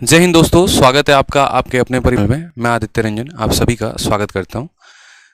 जय हिंद दोस्तों, स्वागत है आपका आपके अपने परिवार में। मैं आदित्य रंजन आप सभी का स्वागत करता हूं।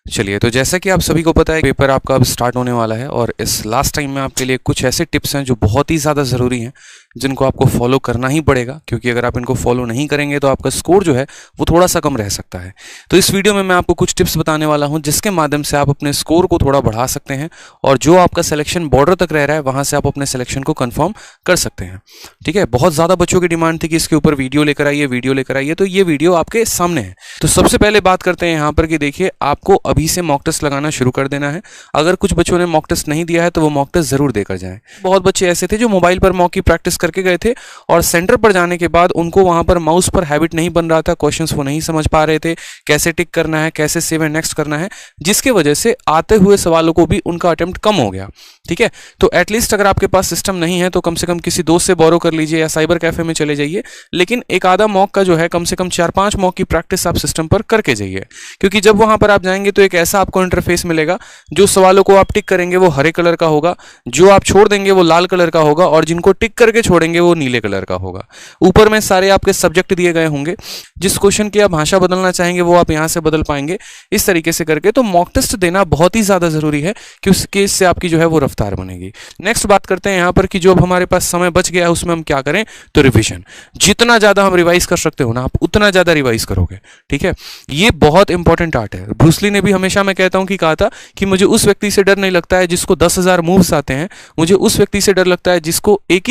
चलिए, तो जैसा कि आप सभी को पता है पेपर आपका अब स्टार्ट होने वाला है और इस लास्ट टाइम में आपके लिए कुछ ऐसे टिप्स हैं जो बहुत ही ज़्यादा ज़रूरी हैं, जिनको आपको फॉलो करना ही पड़ेगा, क्योंकि अगर आप इनको फॉलो नहीं करेंगे तो आपका स्कोर जो है वो थोड़ा सा कम रह सकता है। तो इस वीडियो में मैं आपको कुछ टिप्स बताने वाला हूं जिसके माध्यम से आप अपने स्कोर को थोड़ा बढ़ा सकते हैं और जो आपका सिलेक्शन बॉर्डर तक रह रहा है वहां से आप अपने सिलेक्शन को कंफर्म कर सकते हैं। ठीक है, बहुत ज़्यादा बच्चों की डिमांड थी कि इसके ऊपर वीडियो लेकर आइए, तो ये वीडियो आपके सामने है। तो सबसे पहले बात करते हैं यहाँ पर कि देखिए, आपको अभी से मॉक टेस्ट लगाना शुरू कर देना है। अगर कुछ बच्चों ने मॉक टेस्ट नहीं दिया है तो वो मॉक टेस्ट जरूर देकर जाएं। बहुत बच्चे ऐसे थे जो मोबाइल पर मॉक की प्रैक्टिस करके गए थे और सेंटर पर जाने के बाद उनको वहां पर माउस पर हैबिट नहीं बन रहा था, क्वेश्चंस वो नहीं समझ पा रहे थे, कैसे टिक करना है, कैसे सेव एंड नेक्स्ट करना है, जिसके वजह से आते हुए सवालों को भी उनका अटेम्प्ट कम हो गया। ठीक है, तो एटलीस्ट अगर आपके पास सिस्टम नहीं है तो कम से कम किसी दोस्त से बोरो कर लीजिए या साइबर कैफे में चले जाइए, लेकिन एक आधा मॉक का जो है कम से कम 4-5 मॉक की प्रैक्टिस आप सिस्टम पर करके जाइए। क्योंकि जब वहां पर आप जाएंगे तो एक ऐसा आपको इंटरफेस मिलेगा, जो सवालों को आप टिक करेंगे वो हरे कलर का होगा, जो आप छोड़ देंगे वो लाल कलर का होगा और जिनको टिक करके छोड़ेंगे वो नीले कलर का होगा। ऊपर में सारे आपके सब्जेक्ट दिए गए होंगे, जिस क्वेश्चन की आप भाषा बदलना चाहेंगे वो आप यहां से बदल पाएंगे। इस तरीके से करके तो मॉक टेस्ट देना बहुत ही ज्यादा जरूरी है, क्योंकि इससे आपकी जो है वो रफ्तार बनेगी। नेक्स्ट बात करते हैं यहां पर कि जो अब हमारे पास समय बच गया है उसमें हम क्या करें, तो रिवीजन। जितना ज्यादा हम रिवाइज कर सकते हो ना, आप उतना ज्यादा रिवाइज करोगे। ठीक है, ये बहुत इंपॉर्टेंट आर्ट है। ब्रूस ली ने भी हमेशा, मैं कहता हूं कि कहा था कि मुझे उस व्यक्ति से डर नहीं लगता है जिसको 10,000 मूव्स आते हैं, मुझे उस व्यक्ति से डर लगता है जिसने एक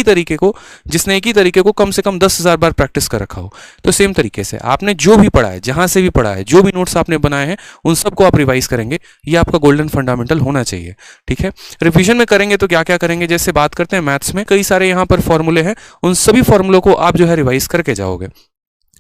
ही तरीके को कम से कम 10,000 बार प्रैक्टिस कर रखा हो। तो सेम तरीके से आपने जो भी पढ़ा है, जहां से भी पढ़ा है, जो भी नोट्स आपने बनाए हैं, उन सबको आप रिवाइज करेंगे। ये आपका गोल्डन फंडामेंटल होना चाहिए। ठीक है, रिवीजन में करेंगे तो क्या क्या करेंगे, जैसे बात करते हैं मैथ्स में कई सारे यहां पर फॉर्मूले हैं, उन सभी फॉर्मूलों को आप जो है रिवाइज करके जाओगे,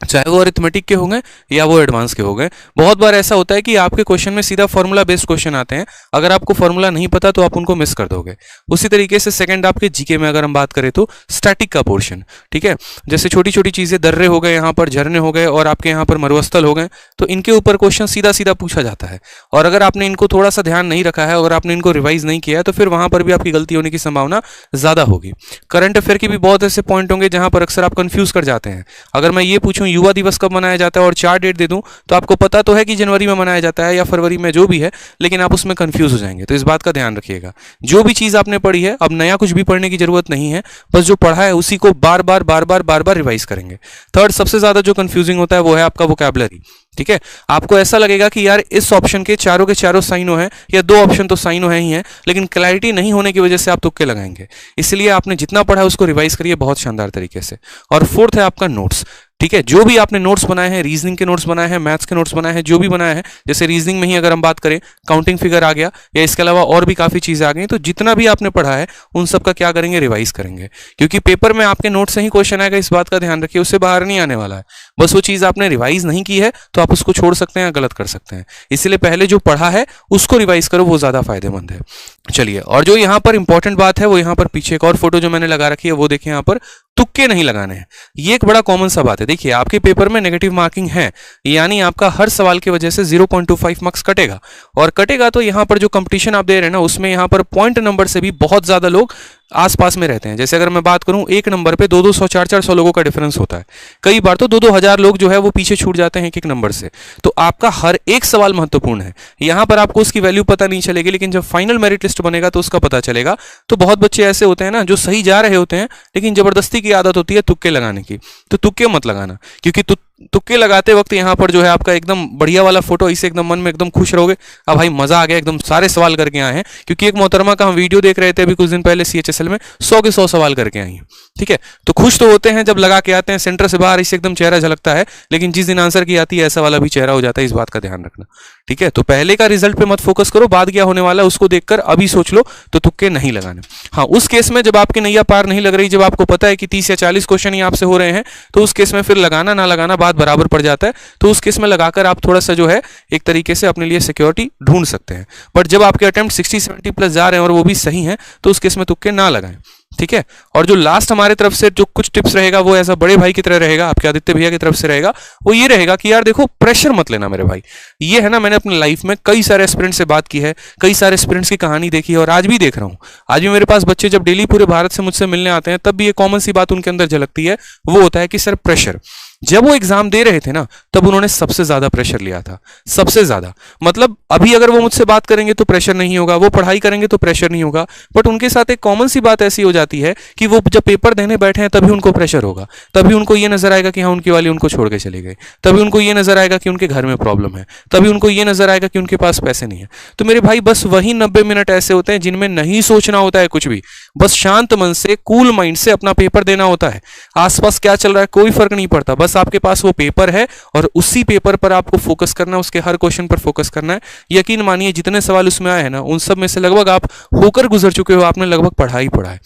चाहे वो अरिथमेटिक के होंगे या वो एडवांस के होंगे। बहुत बार ऐसा होता है कि आपके क्वेश्चन में सीधा फॉर्मूला बेस्ड क्वेश्चन आते हैं, अगर आपको फॉर्मूला नहीं पता तो आप उनको मिस कर दोगे। उसी तरीके से सेकंड आपके जीके में अगर हम बात करें तो स्टैटिक का पोर्शन, ठीक है, जैसे छोटी छोटी चीजें, दर्रे हो गए, यहाँ पर झरने हो गए और आपके यहाँ पर मरुस्थल हो गए, तो इनके ऊपर क्वेश्चन सीधा सीधा पूछा जाता है। और अगर आपने इनको थोड़ा सा ध्यान नहीं रखा है, अगर आपने इनको रिवाइज नहीं किया है, तो फिर वहां पर भी आपकी गलती होने की संभावना ज्यादा होगी। करंट अफेयर के भी बहुत ऐसे पॉइंट होंगे जहां पर अक्सर आप कंफ्यूज कर जाते हैं। अगर मैं ये पूछूं युवा दिवस कब मनाया जाता है और 4 डेट दे दूं, तो आपको पता तो है कि जनवरी में मनाया जाता है या फरवरी में, जो भी है, लेकिन आप उसमें कंफ्यूज हो जाएंगे। तो इस बात का ध्यान रखिएगा। जो भी चीज आपने पढ़ी है, अब नया कुछ भी पढ़ने की जरूरत नहीं है, बस जो पढ़ा है उसी को बार बार रिवाइज करेंगे। थर्ड सबसे ज्यादा जो कंफ्यूजिंग होता है वो है आपका वोकैबुलरी। ठीक है, आपको ऐसा लगेगा कि यार इस ऑप्शन के चारों साइनो हैं या 2 ऑप्शन तो साइनो है ही हैं, लेकिन क्लैरिटी नहीं होने की वजह से आप तुक्के लगाएंगे। इसलिए आपने जितना पढ़ा है उसको रिवाइज करिए बहुत शानदार तरीके से। और फोर्थ है आपका नोट्स। ठीक है, जो भी आपने नोट्स बनाए हैं, रीजनिंग के नोट्स बनाए हैं, मैथ्स के नोट्स बनाए हैं, जो भी बनाया है, जैसे रीजनिंग में ही अगर हम बात करें, काउंटिंग फिगर आ गया या इसके अलावा और भी काफी चीजें आ गई, तो जितना भी आपने पढ़ा है उन सब का क्या करेंगे, रिवाइज करेंगे। क्योंकि पेपर में आपके नोट से ही क्वेश्चन आएगा, इस बात का ध्यान रखिए, उससे बाहर नहीं आने वाला है। बस वो चीज आपने रिवाइज नहीं की है तो आप उसको छोड़ सकते हैं या गलत कर सकते हैं। इसलिए पहले जो पढ़ा है उसको रिवाइज करो, वो ज्यादा फायदेमंद है। चलिए, और जो यहाँ पर इंपॉर्टेंट बात है वो यहाँ पर पीछे एक और फोटो जो मैंने लगा रखी है वो देखिए, यहाँ पर तुक्के नहीं लगाने हैं। ये एक बड़ा कॉमन सा बात है। देखिए, आपके पेपर में नेगेटिव मार्किंग है, यानी आपका हर सवाल की वजह से 0.25 मार्क्स कटेगा। और कटेगा तो यहाँ पर जो कंपटीशन आप दे रहे हैं ना, उसमें यहाँ पर पॉइंट नंबर से भी बहुत ज्यादा लोग आसपास में रहते हैं। जैसे अगर मैं बात करूं, एक नंबर पे 200, 400 लोगों का डिफरेंस होता है। कई बार तो 2-2 हजार लोग जो है वो पीछे छूट जाते हैं एक नंबर से। तो आपका हर एक सवाल महत्वपूर्ण है। यहां पर आपको उसकी वैल्यू पता नहीं चलेगी, लेकिन जब फाइनल मेरिट लिस्ट बनेगा तो उसका पता चलेगा। तो बहुत बच्चे ऐसे होते हैं ना जो सही जा रहे होते हैं, लेकिन जबरदस्ती की आदत होती है तुक्के लगाने की। तो तुक्के मत लगाना, क्योंकि तुक्के लगाते वक्त यहाँ पर जो है आपका एकदम बढ़िया वाला फोटो, इसे एकदम मन में एकदम खुश रहोगे, अब भाई मजा आ गया, एकदम सारे सवाल करके आए हैं। क्योंकि एक मोहतरमा का हम वीडियो देख रहे थे अभी कुछ दिन पहले, CHSL में 100 के 100 सवाल करके आई हैं। ठीक है, तो खुश तो होते हैं जब लगा के आते हैं, सेंटर से बाहर इससे एकदम चेहरा झलकता है, लेकिन जिस दिन आंसर की आती है ऐसा वाला भी चेहरा हो जाता है। इस बात का ध्यान रखना। ठीक है, तो पहले का रिजल्ट पे मत फोकस करो, बाद क्या होने वाला है उसको देखकर अभी सोच लो, तो तुक्के नहीं लगाने। हाँ, उस केस में जब आपकी नैया पार नहीं लग रही, जब आपको पता है कि 30 या 40 क्वेश्चन ही आपसे हो रहे हैं, तो उस केस में फिर लगाना ना लगाना बात बराबर पड़ जाता है। तो उस केस में लगाकर आप थोड़ा सा जो है एक तरीके से अपने लिए सिक्योरिटी ढूंढ सकते हैं। बट जब आपके अटेम्प्ट 60-70 प्लस जा रहे हैं और वो भी सही हैं, तो उस केस में तुक्के ना लगाएं। ठीक है। और जो लास्ट हमारे तरफ से जो कुछ टिप्स रहेगा वो ऐसा बड़े भाई की तरह रहेगा, आपके आदित्य भैया की तरफ से रहेगा। वो ये रहेगा कि यार देखो, प्रेशर मत लेना मेरे भाई। ये है ना, मैंने अपनी लाइफ में कई सारे एस्पिरेंट्स से बात की है, कई सारे एस्पिरेंट्स की कहानी देखी है और आज भी देख रहा हूं। आज भी मेरे पास बच्चे जब डेली पूरे भारत से मुझसे मिलने आते हैं तब भी ये कॉमन सी बात उनके अंदर झलकती है, वो होता है कि सर प्रेशर। जब वो एग्जाम दे रहे थे ना तब उन्होंने सबसे ज्यादा प्रेशर लिया था, सबसे ज्यादा। मतलब अभी अगर वो मुझसे बात करेंगे तो प्रेशर नहीं होगा, वो पढ़ाई करेंगे तो प्रेशर नहीं होगा, बट उनके साथ एक कॉमन सी बात ऐसी हो जाती है कि वो जब पेपर देने बैठे हैं तभी उनको प्रेशर होगा, तभी उनको ये नजर आएगा कि हाँ उनकी वाली उनको छोड़ के चले गए, तभी उनको ये नजर आएगा कि उनके घर में प्रॉब्लम है, तभी उनको ये नजर आएगा कि उनके पास पैसे नहीं है। तो मेरे भाई बस वही 90 मिनट ऐसे होते हैं जिनमें नहीं सोचना होता है कुछ भी, बस शांत मन से, कूल माइंड से अपना पेपर देना होता है। आसपास क्या चल रहा है कोई फर्क नहीं पड़ता, बस आपके पास वो पेपर है और उसी पेपर पर आपको फोकस करना है, उसके हर क्वेश्चन पर फोकस करना है। यकीन मानिए जितने सवाल उसमें आए हैं ना उन सब में से लगभग आप होकर गुजर चुके हो, आपने लगभग पढ़ा ही पढ़ा है।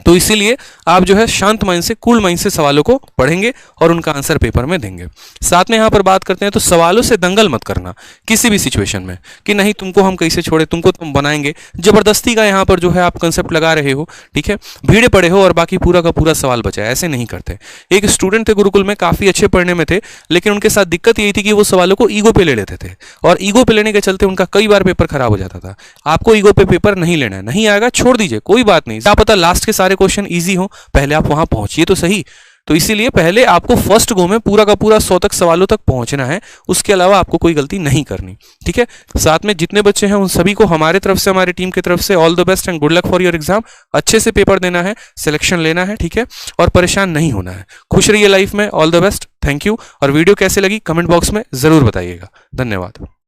तो इसीलिए आप जो है शांत माइंड से, कूल माइंड से सवालों को पढ़ेंगे और उनका आंसर पेपर में देंगे। साथ में यहां पर बात करते हैं तो सवालों से दंगल मत करना किसी भी सिचुएशन में कि नहीं तुमको हम कैसे छोड़े, तुमको तुम बनाएंगे, जबरदस्ती का यहां पर जो है आप कंसेप्ट लगा रहे हो, ठीक है, भीड़े पड़े हो और बाकी पूरा का पूरा सवाल बचा है, ऐसे नहीं करते। एक स्टूडेंट थे गुरुकुल में, काफी अच्छे पढ़ने में थे, लेकिन उनके साथ दिक्कत यही थी कि वो सवालों को ईगो पे ले लेते थे और ईगो पे लेने के चलते उनका कई बार पेपर खराब हो जाता था। आपको ईगो पे पेपर नहीं लेना है, नहीं आएगा छोड़ दीजिए, कोई बात नहीं, क्या पता लास्ट के सारे क्वेश्चन ईजी हो, पहले आप वहां पहुंचिए तो सही। तो इसीलिए पहले आपको फर्स्ट गो में पूरा का पूरा 100 तक सवालों तक पहुंचना है, उसके अलावा आपको कोई गलती नहीं करनी, ठीक है। साथ में जितने बच्चे हैं उन सभी को हमारे तरफ से, हमारी टीम की तरफ से all the best and good luck for your exam. अच्छे से पेपर देना है, सिलेक्शन लेना है, ठीक है, और परेशान नहीं होना है। खुश रहिए लाइफ में, all the best, thank you. और वीडियो कैसे लगी कमेंट बॉक्स में जरूर बताइएगा। धन्यवाद।